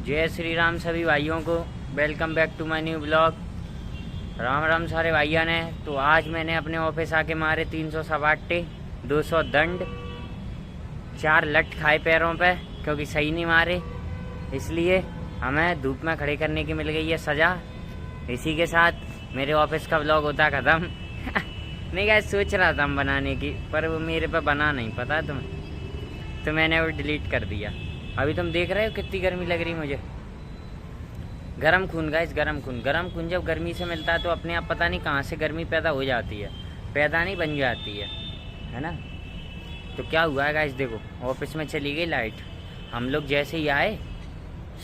जय श्री राम सभी भाइयों को। Welcome back to my new blog. Ram Ram सारे भाइयों ने। तो आज मैंने अपने ऑफिस आके मारे 300 सपाटे, 200 दंड, 4 लट खाए पैरों पे क्योंकि सही नहीं मारे, इसलिए हमें धूप में खड़े करने की मिल गई है सज़ा। इसी के साथ मेरे ऑफिस का ब्लॉग होता ख़त्म। नहीं गाइस, सोच रहा था हम बनाने की, पर वो मेरे पे बना नहीं, पता है तुम्हें, तो मैंने वो डिलीट कर दिया। अभी तुम देख रहे हो कितनी गर्मी लग रही मुझे। गरम खून गाइस, गरम खून जब गर्मी से मिलता है तो अपने आप पता नहीं कहाँ से गर्मी पैदा हो जाती है, पैदा नहीं बन जाती है ना। तो क्या हुआ है गाइस, देखो ऑफिस में चली गई लाइट। हम लोग जैसे ही आए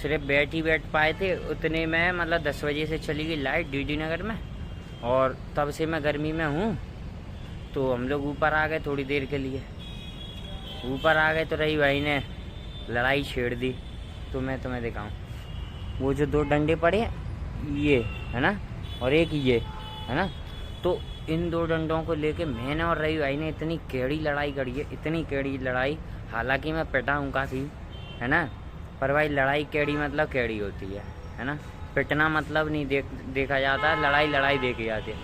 सिर्फ बैठ पाए थे उतने में, मतलब 10 बजे से चली गई लाइट डीडी नगर में, और तब से मैं गर्मी में हूँ। तो हम लोग ऊपर आ गए थोड़ी देर के लिए। ऊपर आ गए तो रही भाई ने लड़ाई छेड़ दी। तो मैं तुम्हें दिखाऊं, वो जो 2 डंडे पड़े हैं ये है ना, और एक ये है ना, तो इन 2 डंडों को लेके मैंने और रही भाई ने इतनी केड़ी लड़ाई करी है, इतनी केड़ी लड़ाई। हालांकि मैं पिटा हूँ काफ़ी, है ना, पर भाई लड़ाई केड़ी मतलब केड़ी होती है ना। पिटना मतलब नहीं देखा जाता, लड़ाई देखी जाती है।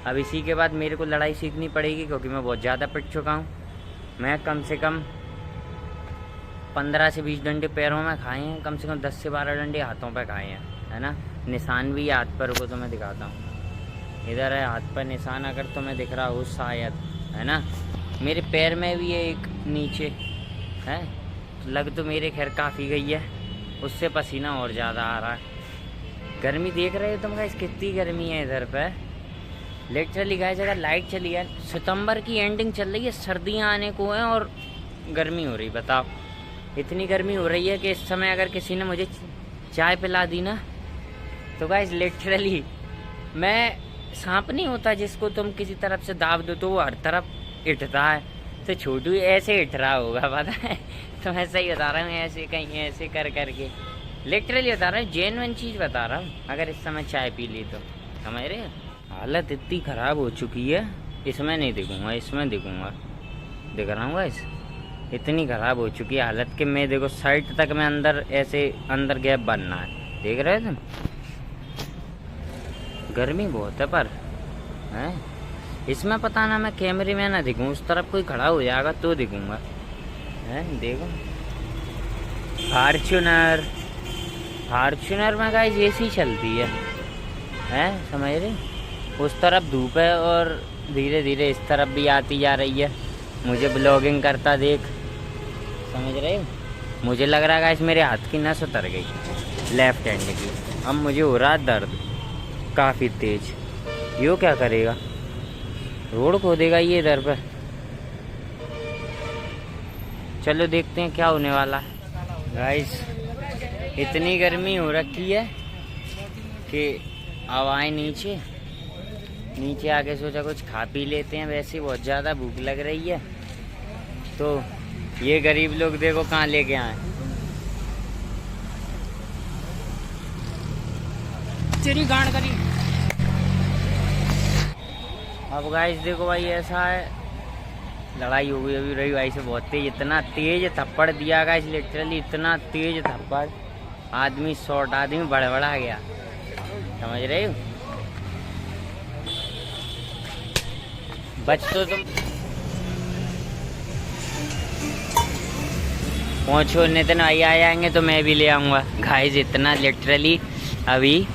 अब इसी के बाद मेरे को लड़ाई सीखनी पड़ेगी क्योंकि मैं बहुत ज़्यादा पिट चुका हूँ। मैं कम से कम 15 से 20 डंडे पैरों में खाए हैं, कम से कम 10 से 12 डंडे हाथों पे खाए हैं, है ना। निशान भी है हाथ पर को, तो मैं दिखाता हूँ। इधर है हाथ पर निशान, अगर तुम्हें दिख रहा हो शायद, है ना। मेरे पैर में भी है एक नीचे है, लग तो मेरे खैर काफ़ी गई है, उससे पसीना और ज़्यादा आ रहा है। गर्मी देख रहे हो तुम गाइस, कितनी गर्मी है इधर पे। लिटरली गाइस, अगर लाइट चली है, सितंबर की एंडिंग चल रही है, सर्दियाँ आने को हैं और गर्मी हो रही। बताओ, इतनी गर्मी हो रही है कि इस समय अगर किसी ने मुझे चाय पिला दी ना, तो गाइस लिटरली मैं सांप नहीं होता जिसको तुम किसी तरफ से दाब दो तो वो हर तरफ हिटता है, तो छोटू ऐसे हिट रहा होगा, पता है। तो मैं सही बता रहा हूँ, ऐसे कहीं ऐसे कर करके लिटरली बता रहा हूँ, जेन्युइन चीज़ बता रहा हूँ। अगर इस समय चाय पी ली तो समझ रहे हो। हालत इतनी ख़राब हो चुकी है, इसमें नहीं दिखूँगा, इसमें दिखूँगा, दिख रहा हूँ गाइस। इतनी ख़राब हो चुकी है हालत कि मैं देखो शर्ट तक में अंदर ऐसे अंदर गैप बनना है, देख रहे हो तुम। गर्मी बहुत है पर है, इसमें पता ना मैं कैमरे में ना दिखूँ, उस तरफ कोई खड़ा हो जाएगा तो दिखूँगा, है। देखो फार्चूनर में गाइस एसी चलती है, समझ रहे। उस तरफ धूप है और धीरे धीरे इस तरफ भी आती जा रही है। मुझे ब्लॉगिंग करता देख, समझ रहे हो। मुझे लग रहा है गाइस मेरे हाथ की नस उतर गई लेफ्ट हैंड की। अब मुझे हो रहा दर्द काफ़ी तेज। यो क्या करेगा, रोड खोदेगा ये इधर पर। चलो देखते हैं क्या होने वाला है गाइस। इतनी गर्मी हो रखी है कि अब आए नीचे आके सोचा कुछ खा पी लेते हैं, वैसे बहुत ज़्यादा भूख लग रही है। तो ये गरीब लोग देखो कहाँ लेके आए। तेरी गांड करी। अब गाइस देखो भाई, ऐसा है, लड़ाई हो गई अभी रही भाई से बहुत तेज, इतना तेज थप्पड़ दिया गाइस, लिटरली इतना तेज थप्पड़, आदमी शॉर्ट आदमी बड़बड़ा गया, समझ रहे हो। बच तो तुम पहुँचो, नितिन भाई आ जाएंगे तो मैं भी ले आऊँगा गाइस। इतना लिटरली अभी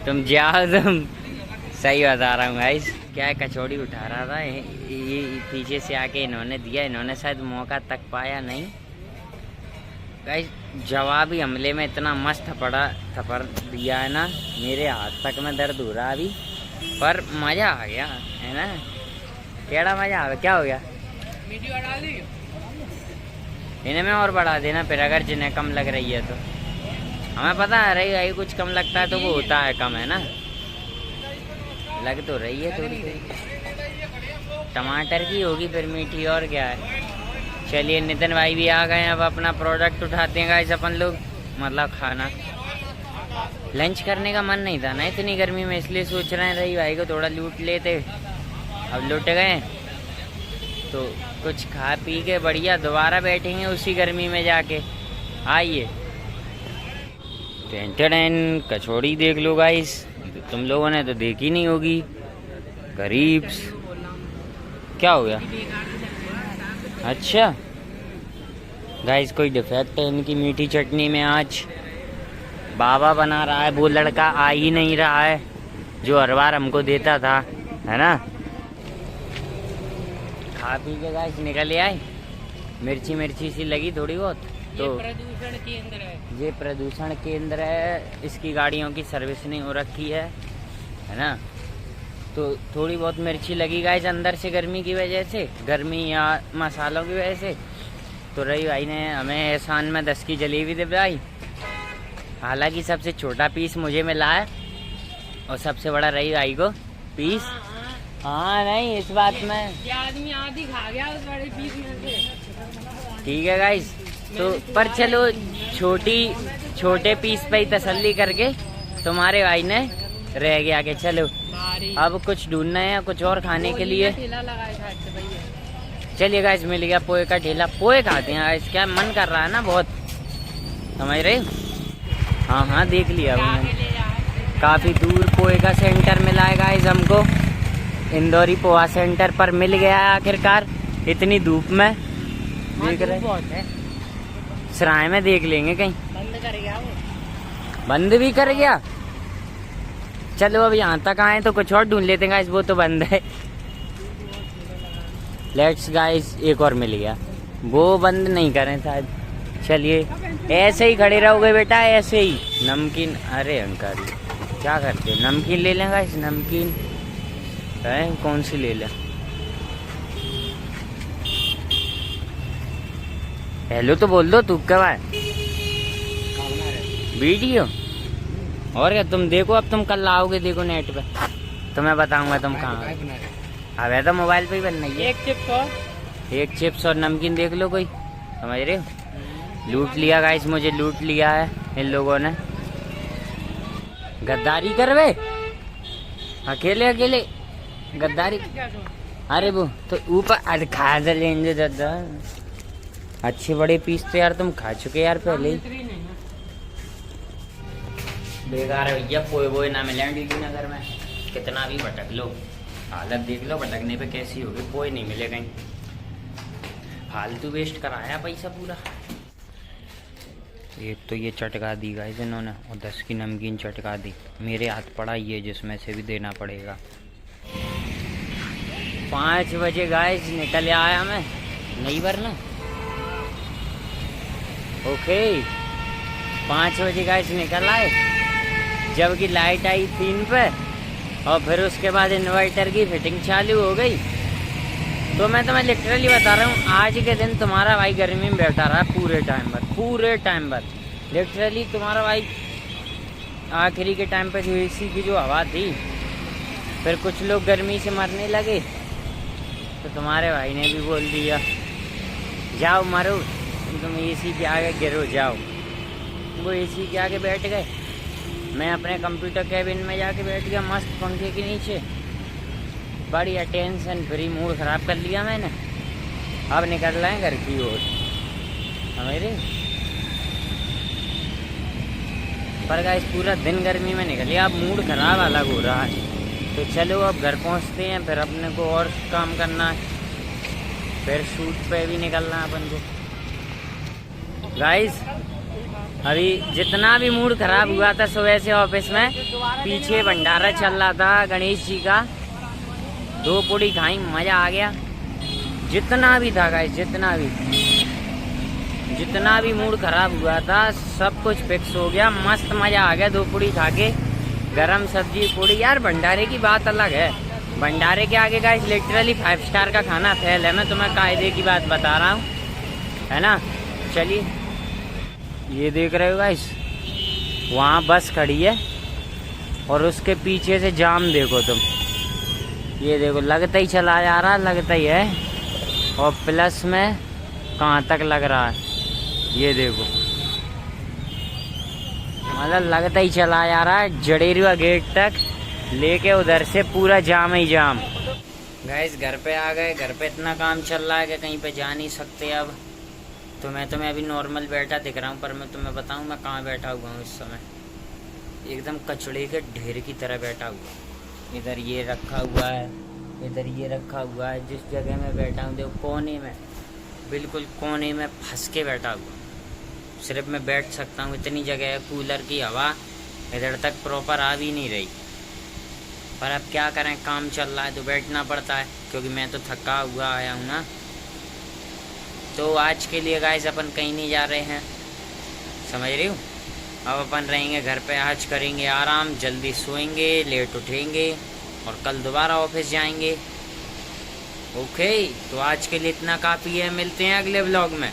तुम जाओ, तुम सही बता रहा हूँ गाइस। क्या है, कचौड़ी उठा रहा था, ये पीछे से आके इन्होंने दिया, इन्होंने शायद मौका तक पाया नहीं गाइस। जवाबी हमले में इतना मस्त थप्पड़ दिया है ना, मेरे हाथ तक में दर्द हो रहा अभी, पर मज़ा आ गया, है ना। केड़ा मज़ा आ गया, क्या हो गया। वीडियो डाल दी इन्हें में और बढ़ा देना फिर, अगर जिन्हें कम लग रही है तो। हमें पता है रही भाई, कुछ कम लगता है तो वो होता है कम, है ना। लग तो रही है थोड़ी टमाटर की होगी फिर मीठी, और क्या है। चलिए नितिन भाई भी आ गए, अब अपना प्रोडक्ट उठाते हैं गाइस अपन लोग, मतलब खाना। लंच करने का मन नहीं था ना इतनी गर्मी में, इसलिए सोच रहे हैं रही भाई को थोड़ा लूट लेते। अब लुट गए तो कुछ खा पी के बढ़िया दोबारा बैठेंगे उसी गर्मी में जाके। आइए टेंटेन कचौड़ी देख लो गाइस, तो तुम लोगों ने तो देखी नहीं होगी। गरीब्स क्या हो गया? अच्छा गाइस, कोई डिफेक्ट है इनकी मीठी चटनी में। आज बाबा बना रहा है, वो लड़का आ ही नहीं रहा है जो हर बार हमको देता था, है ना। खा पी के गाइस निकल आए। मिर्ची मिर्ची सी लगी थोड़ी बहुत। तो प्रदूषण केंद्र है, ये प्रदूषण केंद्र है। इसकी गाड़ियों की सर्विसिंग हो रखी है ना। तो थोड़ी बहुत मिर्ची लगी गाइस अंदर से, गर्मी की वजह से, गर्मी या मसालों की वजह से। तो रही भाई ने हमें एहसान में 10 की जलेबी दे भाई। हालांकि सबसे छोटा पीस मुझे मिला है और सबसे बड़ा रही भाई को पीस। हाँ नहीं, इस बात में ये आदमी आधी खा गया उस बड़े पीस में से। ठीक है गाइस, तो पर चलो छोटे पीस पे ही तसल्ली करके तुम्हारे भाई ने रह गया के चलो अब कुछ ढूंढना है कुछ और खाने के लिए। चलिए गाइस, मिल गया पोहे का ठेला। पोहे खाते हैं गाइस, क्या मन कर रहा है ना बहुत, समझ रहे। हाँ हाँ देख लिया मैंने, काफ़ी दूर पोहे का सेंटर मिला है गाइस हमको। इंदौरी पोहा सेंटर पर मिल गया है आखिरकार, इतनी धूप में। देख रहे सराय में देख लेंगे कहीं। बंद कर गया वो, बंद भी कर गया। चलो अब यहाँ तक आए तो कुछ और ढूंढ लेते हैं गाइस, वो तो बंद है। लेट्स गाइस, एक और मिल गया, वो बंद नहीं करें शायद। चलिए ऐसे ही खड़े रहोगे बेटा, ऐसे ही। नमकीन, अरे अंकल क्या करते, नमकीन ले लें गाइस। नमकीन है, कौन सी ले लें? हेलो तो बोल दो, तू कब आए? वीडियो और क्या, तुम देखो अब, तुम कल आओगे देखो नेट पे, तो मैं बताऊंगा तुम कहाँ। अब है तो मोबाइल पे ही बनना है। एक चिप्स और नमकीन देख लो कोई, समझ रहे हो। लूट लिया गाइस, मुझे लूट लिया है इन लोगों ने। गद्दारी करवे, अकेले अकेले गद्दारी। अरे वो तो ऊपर, अरे खा लेंगे दादा, अच्छे बड़े पीस तो यार तुम खा चुके यार पहले ही। बेकार है भैया, पोए वोए ना मिले डीडी नगर में। कितना भी भटक लो, हालत देख लो भटकने पे कैसी होगी। पोए नहीं मिले कहीं, फालतू वेस्ट कराया पैसा पूरा। एक तो ये चटका दी गाइस इन्होंने, और 10 की नमकीन चटका दी। मेरे हाथ पड़ा ये, जिसमें से भी देना पड़ेगा। 5 बजे गाइस निकल आया मैं, नहीं भरना। ओके 5 बजे गाइस निकल आए, जबकि लाइट आई 3 पे, और फिर उसके बाद इन्वर्टर की फिटिंग चालू हो गई। तो मैं तुम्हें लिटरली बता रहा हूँ, आज के दिन तुम्हारा भाई गर्मी में बैठा रहा है पूरे टाइम भर। लिटरली तुम्हारा भाई आखिरी के टाइम पे जो एसी की जो हवा थी, फिर कुछ लोग गर्मी से मरने लगे, तो तुम्हारे भाई ने भी बोल दिया जाओ मरो, तुम एसी के आगे गिरो जाओ। वो एसी के आगे बैठ गए, मैं अपने कंप्यूटर कैबिन में जाके बैठ गया मस्त पंखे के नीचे। बढ़िया टेंशन फ्री, मूड ख़राब कर लिया मैंने। अब निकल रहे हैं घर की ओर हमारे। पर गाइस पूरा दिन गर्मी में निकल गया, अब मूड ख़राब अलग हो रहा है। तो चलो अब घर पहुंचते हैं, फिर अपने को और काम करना है, फिर शूट पे भी निकलना है अपन को। गाइस अभी जितना भी मूड ख़राब हुआ था सुबह से ऑफिस में, पीछे भंडारा चल रहा था गणेश जी का, 2 पूड़ी खाई, मज़ा आ गया। जितना भी था गाइस, जितना भी मूड ख़राब हुआ था सब कुछ फिक्स हो गया, मस्त मज़ा आ गया 2 पूड़ी खा के। गरम सब्जी पूड़ी, यार भंडारे की बात अलग है। भंडारे के आगे गाइस लिटरली 5 स्टार का खाना फेल है। मैं तुम्हें कायदे की बात बता रहा हूँ, है ना। चलिए ये देख रहे हो गाइस, वहाँ बस खड़ी है और उसके पीछे से जाम देखो तुम, ये देखो लगता ही चला जा रहा, लगता ही है। और प्लस में कहाँ तक लग रहा है ये देखो, मतलब लगता ही चला जा रहा है जडेरुआ गेट तक, लेके उधर से पूरा जाम ही जाम। गाइस घर पे आ गए, घर पे इतना काम चल रहा है कि कहीं पे जा नहीं सकते अब। तो मैं तुम्हें अभी नॉर्मल बैठा दिख रहा हूँ, पर मैं तुम्हें बताऊँ मैं कहाँ बैठा हुआ हूँ इस समय। एकदम कचड़े के ढेर की तरह बैठा हुआ। इधर ये रखा हुआ है, इधर ये रखा हुआ है। जिस जगह मैं बैठा हूँ देखो कोने में, बिल्कुल कोने में फंस के बैठा हुआ। सिर्फ मैं बैठ सकता हूँ इतनी जगह है। कूलर की हवा इधर तक प्रॉपर आ भी नहीं रही, पर अब क्या करें, काम चल रहा है तो बैठना पड़ता है, क्योंकि मैं तो थका हुआ आया हूँ ना। तो आज के लिए गाइस अपन कहीं नहीं जा रहे हैं, समझ रही हूँ। अब अपन रहेंगे घर पे, आज करेंगे आराम, जल्दी सोएंगे, लेट उठेंगे और कल दोबारा ऑफिस जाएंगे। ओके, तो आज के लिए इतना काफ़ी है। मिलते हैं अगले व्लॉग में।